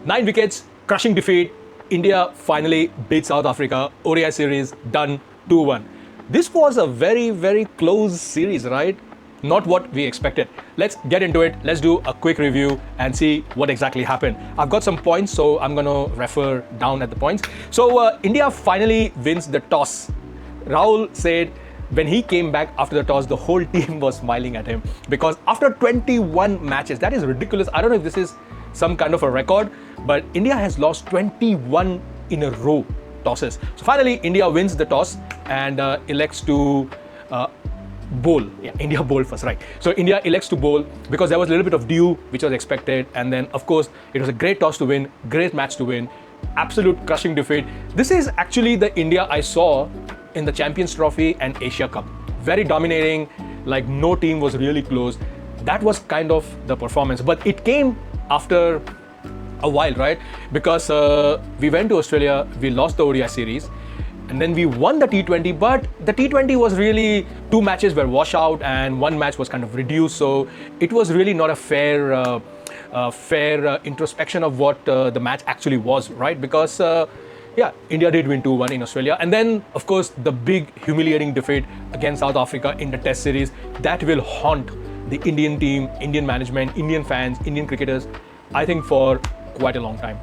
9 wickets, crushing defeat. India finally beat South Africa. ODI series done 2-1. This was a very, very close series, right? Not what we expected. Let's get into it. Let's do a quick review and see what exactly happened. I've got some points, so I'm going to refer down at the points. So India finally wins the toss. Rahul said when he came back after the toss, the whole team was smiling at him because after 21 matches, that is ridiculous. I don't know if this is some kind of a record, but India has lost 21 in a row tosses. So finally, India wins the toss and elects to bowl. Yeah, India bowled first, right? So India elects to bowl because there was a little bit of dew, which was expected. And then, of course, it was a great toss to win, great match to win, absolute crushing defeat. This is actually the India I saw in the Champions Trophy and Asia Cup. Very dominating, like no team was really close. That was kind of the performance. But it came after a while, right? Because we went to Australia, we lost the ODI series, and then we won the T20, but the T20 was really, 2 matches were washout and 1 match was kind of reduced. So it was really not a fair introspection of what the match actually was, right? Because yeah, India did win 2-1 in Australia. And then, of course, the big humiliating defeat against South Africa in the Test series, that will haunt the Indian team, Indian management, Indian fans, Indian cricketers, I think for quite a long time.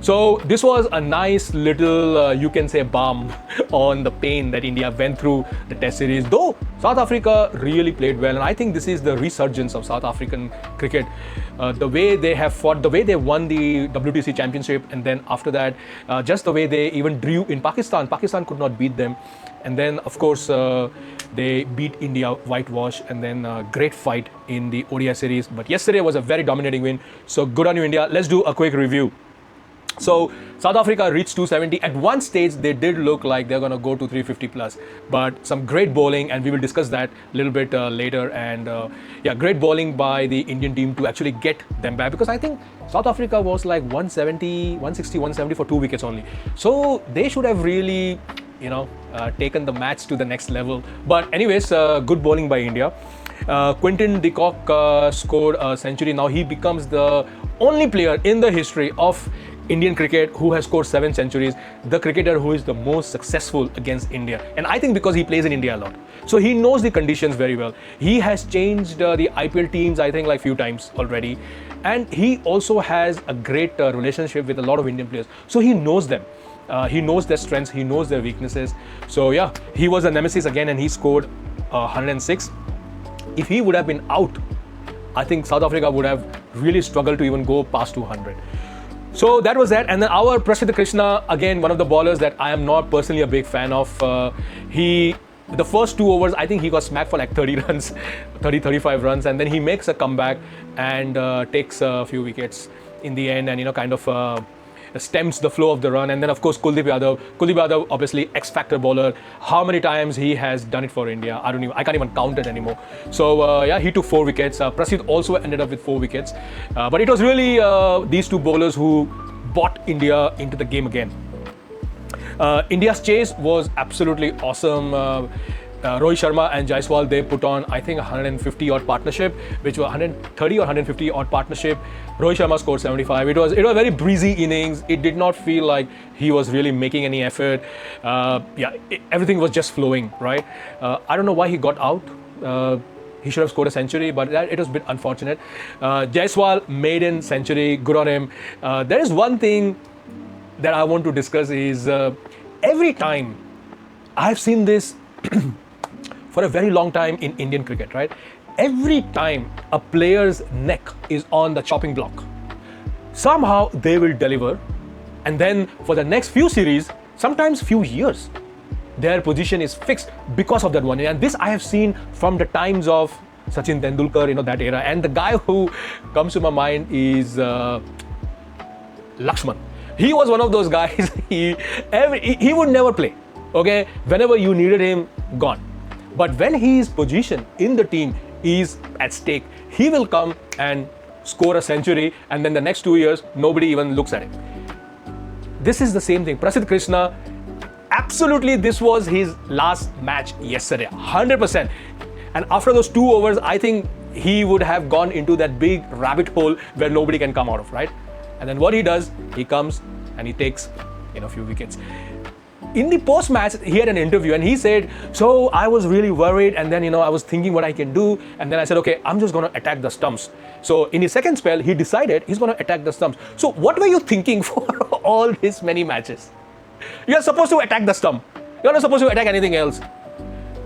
So this was a nice little, you can say, balm on the pain that India went through the Test series. Though South Africa really played well, and I think this is the resurgence of South African cricket. The way they have fought, the way they won the WTC championship, and then after that, just the way they even drew in Pakistan. Pakistan could not beat them. And then, of course, they beat India whitewash, and then a great fight in the ODI series. But yesterday was a very dominating win. So good on you, India. Let's do a quick review. So South Africa reached 270. At one stage, they did look like they're going to go to 350 plus. But some great bowling, and we will discuss that a little bit later. And yeah, great bowling by the Indian team to actually get them back. Because I think South Africa was like 160, 170 for 2 wickets only. So they should have really, taken the match to the next level. But anyways, good bowling by India. Quinton de Kock scored a century. Now he becomes the only player in the history of Indian cricket who has scored 7 centuries, the cricketer who is the most successful against India. And I think because he plays in India a lot. So he knows the conditions very well. He has changed the IPL teams, I think, like few times already. And he also has a great relationship with a lot of Indian players. So he knows them. He knows their strengths, he knows their weaknesses. So yeah, he was a nemesis again and he scored 106. If he would have been out, I think South Africa would have really struggled to even go past 200. So that was that. And then our Prasidh Krishna, again, one of the bowlers that I am not personally a big fan of. The first 2 overs, I think he got smacked for like 30 runs, 35 runs. And then he makes a comeback and takes a few wickets in the end and, kind of stems the flow of the run. And then, of course, Kuldeep Yadav, obviously X-factor bowler. How many times he has done it for India? I can't even count it anymore. So, yeah, he took 4 wickets. Prasidh also ended up with 4 wickets. But it was really these 2 bowlers who brought India into the game again. India's chase was absolutely awesome. Rohit Sharma and Jaiswal, they put on, I think, 150 odd partnership, which was 130 or 150 odd partnership. Rohit Sharma scored 75. It was a very breezy innings. It did not feel like he was really making any effort. Everything was just flowing, right? I don't know why he got out. He should have scored a century, but it was a bit unfortunate. Jaiswal, maiden century, good on him. There is one thing that I want to discuss is every time I've seen this for a very long time in Indian cricket, right? Every time a player's neck is on the chopping block, somehow they will deliver. And then for the next few series, sometimes few years, their position is fixed because of that one. And this I have seen from the times of Sachin Tendulkar, that era. And the guy who comes to my mind is Lakshman. He was one of those guys, he would never play. Okay, whenever you needed him, gone. But when his position in the team is at stake, he will come and score a century, and then the next 2 years, nobody even looks at him. This is the same thing. Prasidh Krishna, absolutely, this was his last match yesterday, 100%. And after those 2 overs, I think he would have gone into that big rabbit hole where nobody can come out of, right? And then what he does, he comes and he takes a few wickets. In the post-match, he had an interview and he said, so I was really worried, and then I was thinking what I can do, and then I said, okay, I'm just going to attack the stumps. So in his second spell, he decided he's going to attack the stumps. So what were you thinking for all these many matches? You're supposed to attack the stump. You're not supposed to attack anything else.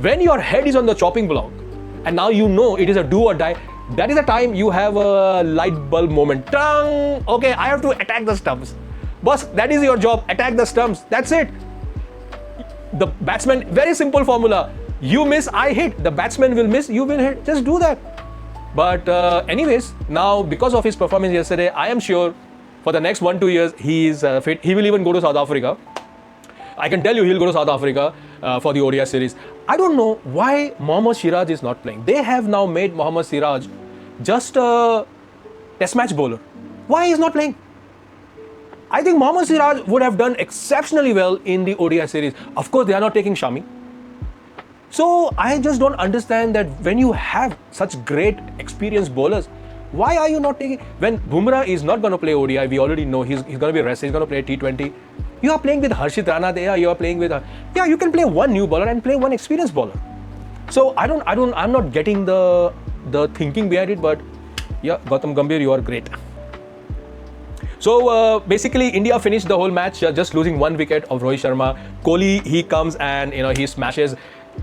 When your head is on the chopping block and now it is a do or die, that is the time you have a light bulb moment. Tang! Okay, I have to attack the stumps. Boss, that is your job. Attack the stumps. That's it. The batsman, very simple formula. You miss, I hit. The batsman will miss, you will hit. Just do that. But anyways, now because of his performance yesterday, I am sure for the next 1-2 years, he is fit. He will even go to South Africa. I can tell you he'll go to South Africa for the ODI series. I don't know why Mohammad Siraj is not playing. They have now made Mohammad Siraj just a test match bowler. Why he is not playing? I think Mohammad Siraj would have done exceptionally well in the ODI series. Of course, they are not taking Shami. So I just don't understand that when you have such great experienced bowlers, why are you not taking... When Bumrah is not going to play ODI, we already know he's going to be rested, he's going to play T20. You are playing with Harshit Rana there, you are playing with... Yeah, you can play one new bowler and play one experienced bowler. So I'm not getting the thinking behind it, but yeah, Gautam Gambhir, you are great. So basically, India finished the whole match just losing 1 wicket of Rohit Sharma. Kohli, he comes and he smashes.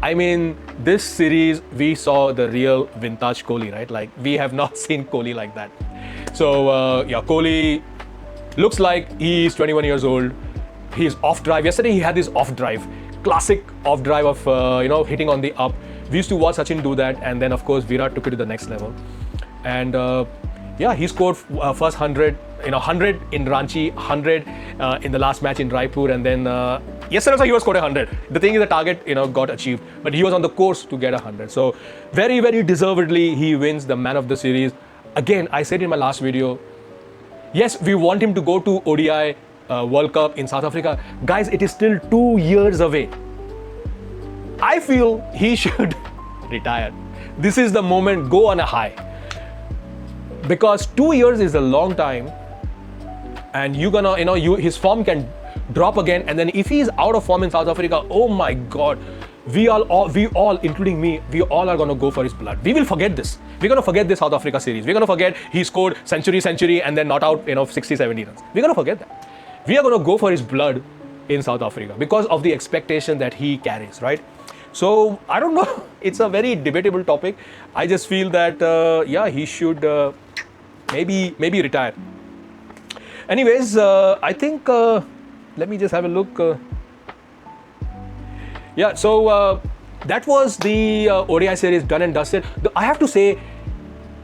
I mean, this series we saw the real vintage Kohli, right? Like we have not seen Kohli like that. So yeah, Kohli looks like he's 21 years old. He's off drive. Yesterday he had this off drive, classic off drive of hitting on the up. We used to watch Sachin do that, and then of course Virat took it to the next level. And yeah, he scored first 100. 100 in Ranchi, 100 in the last match in Raipur, and then yesterday also he was scored 100. The thing is, the target got achieved, but he was on the course to get 100. So very, very deservedly he wins the man of the series. Again, I said in my last video, yes, we want him to go to ODI World Cup in South Africa. Guys, it is still 2 years away. I feel he should retire. This is the moment, go on a high. Because 2 years is a long time, and you're gonna, his form can drop again, and then if he's out of form in South Africa, oh my God, we all, including me, we all are gonna go for his blood. We will forget this. We're gonna forget this South Africa series. We're gonna forget he scored century, and then not out, 60, 70 runs. We're gonna forget that. We are gonna go for his blood in South Africa because of the expectation that he carries, right? So I don't know. It's a very debatable topic. I just feel that yeah, he should maybe retire. Anyways, I think let me just have a look. Yeah, so that was the ODI series done and dusted. I have to say,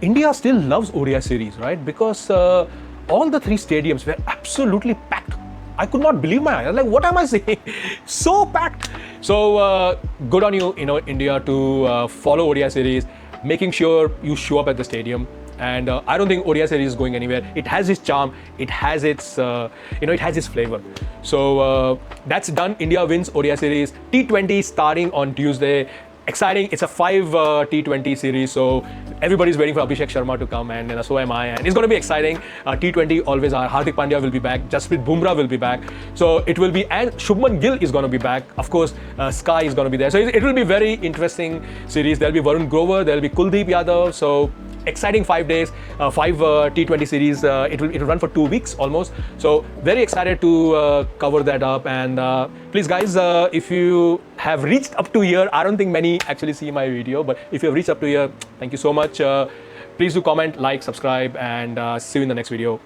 India still loves ODI series, right? Because all the 3 stadiums were absolutely packed. I could not believe my eyes. I was like, what am I saying? So packed. So good on you, India, to follow ODI series, making sure you show up at the stadium. And I don't think ODI series is going anywhere. It has its charm. It has its, it has its flavor. So that's done. India wins ODI series. T20 starting on Tuesday. Exciting. It's a 5 T20 series. So everybody's waiting for Abhishek Sharma to come, and so am I. And it's going to be exciting. T20 always are. Hardik Pandya will be back. Jasprit Bumrah will be back. So it will be, and Shubman Gill is going to be back. Of course, Sky is going to be there. So it will be very interesting series. There'll be Varun Grover. There'll be Kuldeep Yadav. So exciting 5 days, 5 T20 series. It will run for 2 weeks almost. So very excited to cover that up. And please guys, if you have reached up to here, I don't think many actually see my video, but if you have reached up to here, thank you so much. Please do comment, like, subscribe, and see you in the next video.